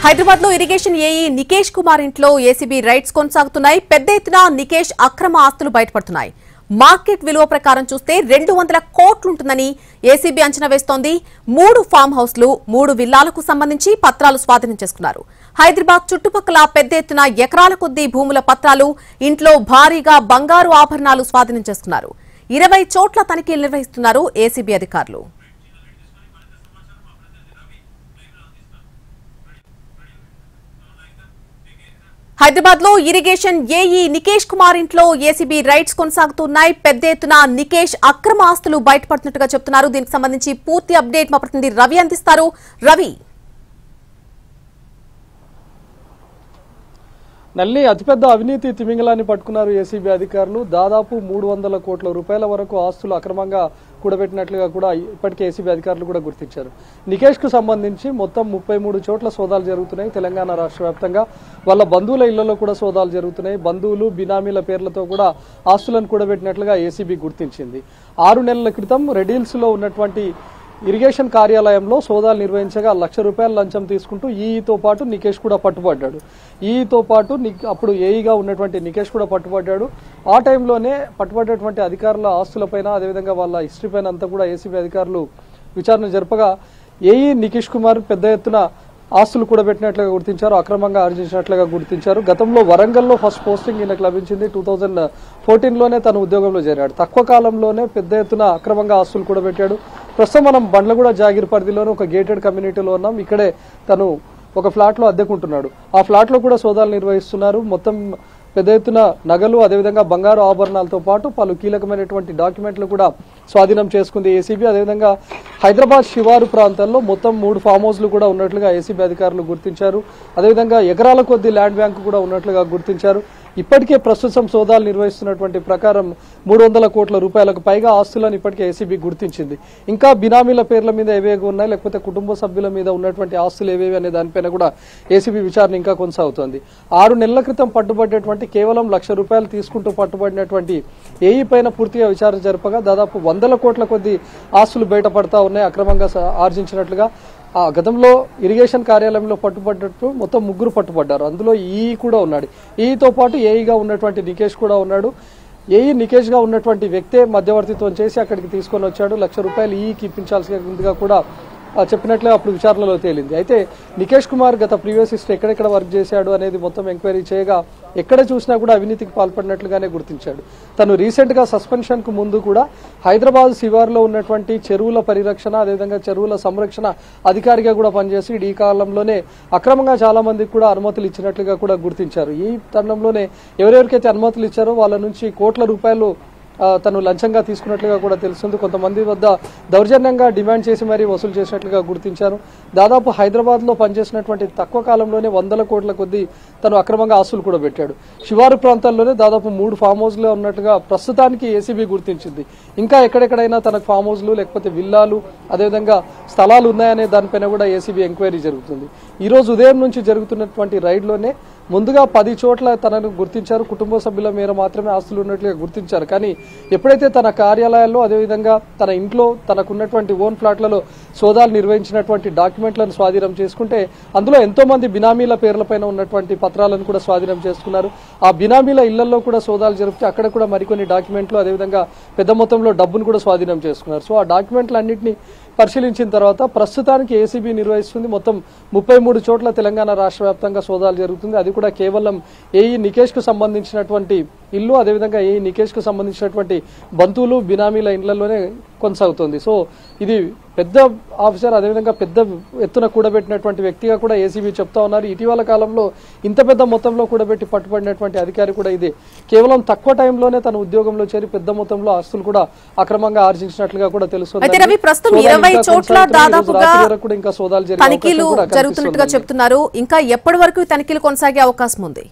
హైదరాబాద్ లో irrigation AE Nikesh Kumar ఇంట్లో ACB rides కొనసాగుతున్నాయి. పెద్ద ఎత్తున నికేష్ అక్రమ ఆస్తులు బయటపడుతున్నాయి. మార్కెట్ విలువ ప్రకారం చూస్తే 200 కోట్లుంటుందని ఏసీబీ అంచనా వేస్తోంది. 3 ఫామ్ హౌస్లు 3 విల్లాలకు సంబంధించి పత్రాలు స్వాధీనం చేసుకున్నారు. హైదరాబాద్ చుట్టుపక్కల పెద్ద ఎత్తున ఎకరాల కొద్దీ భూముల పత్రాలు, ఇంట్లో భారీగా బంగారు ఆభరణాలు స్వాధీనం చేసుకున్నారు. 20 చోట్ల తనిఖీలు నిర్వహిస్తున్నారు ఏసీబీ అధికారులు. హైదరాబాద్ లో ఇరిగేషన్ ఏఈ నికేష్ కుమార్ ఇంట్లో ఏసీబీ రైడ్స్ కొనసాగుతున్నాయి. పెద్ద ఎత్తున నికేష్ అక్రమ ఆస్తులు బయటపడుతున్నట్టుగా చెప్తున్నారు. దీనికి సంబంధించి పూర్తి అప్డేట్ మా ప్రతినిధి రవి అందిస్తారు. రవి, నల్లి అతిపెద్ద అవినీతి తిమింగలాన్ని పట్టుకున్నారు ఏసీబీ అధికారులు. దాదాపు 300 కోట్ల రూపాయల వరకు ఆస్తులు అక్రమంగా కూడబెట్టినట్లుగా కూడా ఇప్పటికే ఏసీబీ అధికారులు కూడా గుర్తించారు. నికేష్ కు సంబంధించి మొత్తం 33 చోట్ల సోదాలు జరుగుతున్నాయి. తెలంగాణ రాష్ట్ర వ్యాప్తంగా వాళ్ళ బంధువుల ఇళ్లలో కూడా సోదాలు జరుగుతున్నాయి. బంధువులు, బినామీల పేర్లతో కూడా ఆస్తులను కూడబెట్టినట్లుగా ఏసీబీ గుర్తించింది. 6 నెలల క్రితం రెడీల్స్ లో ఉన్నటువంటి ఇరిగేషన్ కార్యాలయంలో సోదాలు నిర్వహించగా ₹1,00,000 లంచం తీసుకుంటూ ఈతో పాటు నికేష్ కూడా పట్టుబడ్డాడు. ఈతో పాటు అప్పుడు ఏఈగా ఉన్నటువంటి నికేష్ కూడా పట్టుబడ్డాడు. ఆ టైంలోనే పట్టుబడ్డటువంటి అధికారుల ఆస్తులపైన, అదేవిధంగా వాళ్ళ హిస్టరీ పైన అంతా కూడా ఏసీబీ అధికారులు విచారణ జరపగా ఏఈ నికేష్ కుమార్ పెద్ద ఎత్తున ఆస్తులు కూడబెట్టినట్లుగా గుర్తించారు, అక్రమంగా ఆర్జించినట్లుగా గుర్తించారు. గతంలో వరంగల్లో ఫస్ట్ పోస్టింగ్ ఈయనకు లభించింది. 2014లోనే తను ఉద్యోగంలో చేరాడు. తక్కువ కాలంలోనే పెద్ద ఎత్తున అక్రమంగా ఆస్తులు కూడబెట్టాడు. ప్రస్తుతం మనం బండ్లగూడ జాగిర్ పరిధిలోనే ఒక గేటెడ్ కమ్యూనిటీలో ఉన్నాం. ఇక్కడే తను ఒక ఫ్లాట్లో అద్దెకుంటున్నాడు. ఆ ఫ్లాట్లో కూడా సోదాలు నిర్వహిస్తున్నారు. మొత్తం పెద్ద ఎత్తున నగలు, అదేవిధంగా బంగారు ఆభరణాలతో పాటు పలు కీలకమైనటువంటి డాక్యుమెంట్లు కూడా స్వాధీనం చేసుకుంది ఏసీబీ. అదేవిధంగా హైదరాబాద్ శివారు ప్రాంతాల్లో మొత్తం 3 ఫామ్ హౌస్లు కూడా ఉన్నట్లుగా ఏసీబీ అధికారులు గుర్తించారు. అదేవిధంగా ఎకరాల కొద్ది ల్యాండ్ బ్యాంకు కూడా ఉన్నట్లుగా గుర్తించారు. ఇప్పటికే ప్రస్తుతం సోదాలు నిర్వహిస్తున్నటువంటి ప్రకారం 300 కోట్ల రూపాయలకు పైగా ఆస్తులను ఇప్పటికే ఏసీబీ గుర్తించింది. ఇంకా బినామీల పేర్ల మీద ఏవేవి ఉన్నాయి, లేకపోతే కుటుంబ సభ్యుల మీద ఉన్నటువంటి ఆస్తులు ఏవేవి అనే దానిపైన కూడా ఏసీబీ విచారణ ఇంకా కొనసాగుతోంది. 6 నెలల క్రితం పట్టుబడ్డటువంటి కేవలం ₹1,00,000 తీసుకుంటూ పట్టుబడినటువంటి ఏఈ పైన పూర్తిగా విచారణ జరపగా దాదాపు 100 కోట్ల కొద్ది ఆస్తులు బయటపడతా ఉన్నాయి అక్రమంగా ఆర్జించినట్లుగా. ఆ గతంలో ఇరిగేషన్ కార్యాలయంలో పట్టుబడ్డట్టు మొత్తం 3 పట్టుబడ్డారు. అందులో ఈఈ కూడా ఉన్నాడు. ఈఈతో పాటు ఏఈగా ఉన్నటువంటి నికేష్ కూడా ఉన్నాడు. ఏఈ నికేష్ గా ఉన్నటువంటి వ్యక్తే మధ్యవర్తిత్వం చేసి అక్కడికి తీసుకొని వచ్చాడు. ₹1,00,000 ఈఈకి ఇప్పించాల్సిందిగా కూడా చెప్పినట్లే అప్పుడు విచారణలో తేలింది. అయితే నికేష్ కుమార్ గత ప్రీవియస్ హిస్టరీ ఎక్కడెక్కడ వర్క్ చేశాడు అనేది మొత్తం ఎంక్వైరీ చేయగా ఎక్కడ చూసినా కూడా అవినీతికి పాల్పడినట్లుగానే గుర్తించాడు. తను రీసెంట్ గా సస్పెన్షన్ కు ముందు కూడా హైదరాబాద్ శివారులో ఉన్నటువంటి చెరువుల పరిరక్షణ, అదేవిధంగా చెరువుల సంరక్షణ అధికారిగా కూడా పనిచేసి ఈ కాలంలోనే అక్రమంగా చాలా మందికి కూడా అనుమతులు ఇచ్చినట్లుగా కూడా గుర్తించారు. ఈ తరుణంలోనే ఎవరెవరికైతే అనుమతులు ఇచ్చారో వాళ్ళ నుంచి కోట్ల రూపాయలు తను లంచంగా తీసుకున్నట్లుగా కూడా తెలుస్తుంది. కొంతమంది వద్ద దౌర్జన్యంగా డిమాండ్ చేసి మరీ వసూలు చేసినట్లుగా గుర్తించారు. దాదాపు హైదరాబాద్ లో పనిచేసినటువంటి తక్కువ కాలంలోనే 100 కోట్ల కొద్దీ తను అక్రమంగా ఆస్తులు కూడా పెట్టాడు. శివారు ప్రాంతాల్లోనే దాదాపు 3 ఫామ్ హౌస్లు ఉన్నట్టుగా ప్రస్తుతానికి ఏసీబీ గుర్తించింది. ఇంకా ఎక్కడెక్కడైనా తనకు ఫామ్ హౌస్లు, లేకపోతే విల్లాలు, అదేవిధంగా స్థలాలు ఉన్నాయనే దానిపైన కూడా ఏసీబీ ఎంక్వైరీ జరుగుతుంది. ఈ రోజు ఉదయం నుంచి జరుగుతున్నటువంటి రైడ్లోనే ముందుగా 10 చోట్ల తనను గుర్తించారు. కుటుంబ సభ్యుల మేర మాత్రమే ఆస్తులు ఉన్నట్లుగా గుర్తించారు. కానీ ఎప్పుడైతే తన కార్యాలయాల్లో, అదేవిధంగా తన ఇంట్లో, తనకున్నటువంటి ఓన్ ఫ్లాట్లలో సోదాలు నిర్వహించినటువంటి డాక్యుమెంట్లను స్వాధీనం చేసుకుంటే అందులో ఎంతో మంది బినామీల పేర్లపైన ఉన్నటువంటి పత్రాలను కూడా స్వాధీనం చేసుకున్నారు. ఆ బినామీల ఇళ్లలో కూడా సోదాలు జరిపితే అక్కడ కూడా మరికొన్ని డాక్యుమెంట్లు, అదేవిధంగా పెద్ద మొత్తంలో డబ్బును కూడా స్వాధీనం చేసుకున్నారు. సో ఆ డాక్యుమెంట్లన్నింటినీ పరిశీలించిన తర్వాత ప్రస్తుతానికి ఏసీబీ నిర్వహిస్తుంది. మొత్తం 33 చోట్ల తెలంగాణ రాష్ట్ర వ్యాప్తంగా సోదాలు జరుగుతుంది. అది కూడా కేవలం ఏఈ నికేష్ కు సంబంధించినటువంటి ఇల్లు, అదేవిధంగా ఏఈ నికేష్ కు సంబంధించినటువంటి బంధువులు, బినామీల ఇళ్లలోనే కొనసాగుతుంది. సో ఇది పెద్ద ఆఫీసర్, అదేవిధంగా పెద్ద ఎత్తున కూడబెట్టినటువంటి వ్యక్తిగా కూడా ఏసీబీ చెప్తా ఉన్నారు. ఇటీవల కాలంలో ఇంత పెద్ద మొత్తంలో కూడబెట్టి పట్టుబడినటువంటి అధికారి కూడా ఇదే. కేవలం తక్కువ టైంలోనే తన ఉద్యోగంలో చేరి పెద్ద మొత్తంలో ఆస్తులు కూడా అక్రమంగా ఆర్జించినట్లుగా కూడా తెలుస్తుంది. తనిఖీలు జరుగుతున్నట్టుగా చెప్తున్నారు. ఇంకా ఎప్పటి వరకు తనిఖీలు కొనసాగే అవకాశం ఉంది?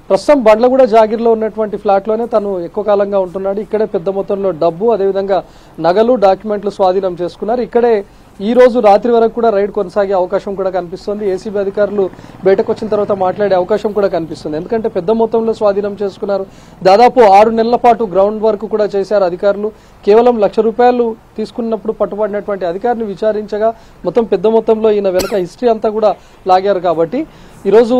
ప్రస్తుతం బండ్లగూడ జాగిర్లో ఉన్నటువంటి ఫ్లాట్లోనే తను ఎక్కువ కాలంగా ఉంటున్నాడు. ఇక్కడే పెద్ద మొత్తంలో డబ్బు, అదేవిధంగా నగలు, డాక్యుమెంట్లు స్వాధీనం చేసుకున్నారు. ఇక్కడే ఈ రోజు రాత్రి వరకు కూడా రైడ్ కొనసాగే అవకాశం కూడా కనిపిస్తుంది. ఏసీబీ అధికారులు బయటకు వచ్చిన తర్వాత మాట్లాడే అవకాశం కూడా కనిపిస్తుంది. ఎందుకంటే పెద్ద మొత్తంలో స్వాధీనం చేసుకున్నారు. దాదాపు 6 నెలల పాటు గ్రౌండ్ వర్క్ కూడా చేశారు అధికారులు. కేవలం ₹1,00,000 తీసుకున్నప్పుడు పట్టుబడినటువంటి అధికారిని విచారించగా మొత్తం పెద్ద మొత్తంలో ఈయన వెనక హిస్టరీ అంతా కూడా లాగారు. కాబట్టి ఈరోజు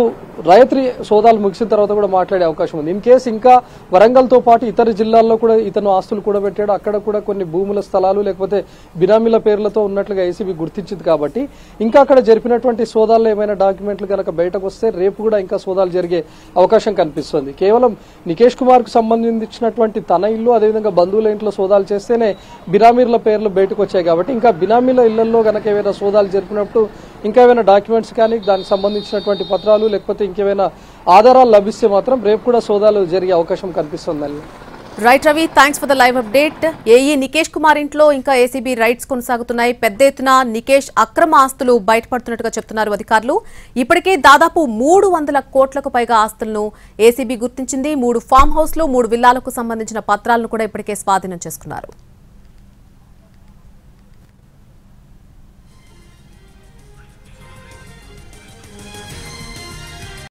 రాత్రి సోదాలు ముగిసిన తర్వాత కూడా మాట్లాడే అవకాశం ఉంది. ఇన్ కేసు ఇంకా వరంగల్తో పాటు ఇతర జిల్లాల్లో కూడా ఇతను ఆస్తులు కూడబెట్టాడు. అక్కడ కూడా కొన్ని భూముల స్థలాలు లేకపోతే బినామీల పేర్లతో ఉన్నట్లుగా ఏసీబీ గుర్తించింది. కాబట్టి ఇంకా అక్కడ జరిపినటువంటి సోదాల్లో ఏమైనా డాక్యుమెంట్లు కనుక బయటకు వస్తే రేపు కూడా ఇంకా సోదాలు జరిగే అవకాశం కనిపిస్తుంది. కేవలం నికేష్ కుమార్ కు సంబంధించినటువంటి తన ఇల్లు అదేవిధంగా బంధువుల ఇంట్లో సోదాలు చేస్తేనే బినామీల పేర్లు బయటకు వచ్చాయి. కాబట్టి ఇంకా బినామీల ఇళ్లలో కనుక ఏమైనా సోదాలు జరిపినప్పుడు ఇంకా ఏమైనా డాక్యుమెంట్స్ కానీ దానికి సంబంధించినటువంటి పత్రాలు లేకపోతే ఇంకేమైనా ఆధారాలు లభిస్తే మాత్రం రేపు కూడా సోదాలు జరిగే అవకాశం కనిపిస్తుంది. Right Ravi, thanks for the live update. AE Nikesh Kumar ఇంట్లో ఇంకా ఏసీబీ రైడ్స్ కొనసాగుతున్నాయి. పెద్ద ఎత్తున నికేష్ అక్రమ ఆస్తులు బయటపడుతున్నట్టుగా చెప్తున్నారు అధికారులు. ఇప్పటికే దాదాపు 300 కోట్లకు పైగా ఆస్తులను ఏసీబీ గుర్తించింది. 3 ఫామ్ హౌస్లు 3 విల్లాలకు సంబంధించిన పత్రాలను కూడా ఇప్పటికే స్వాధీనం చేసుకున్నారు.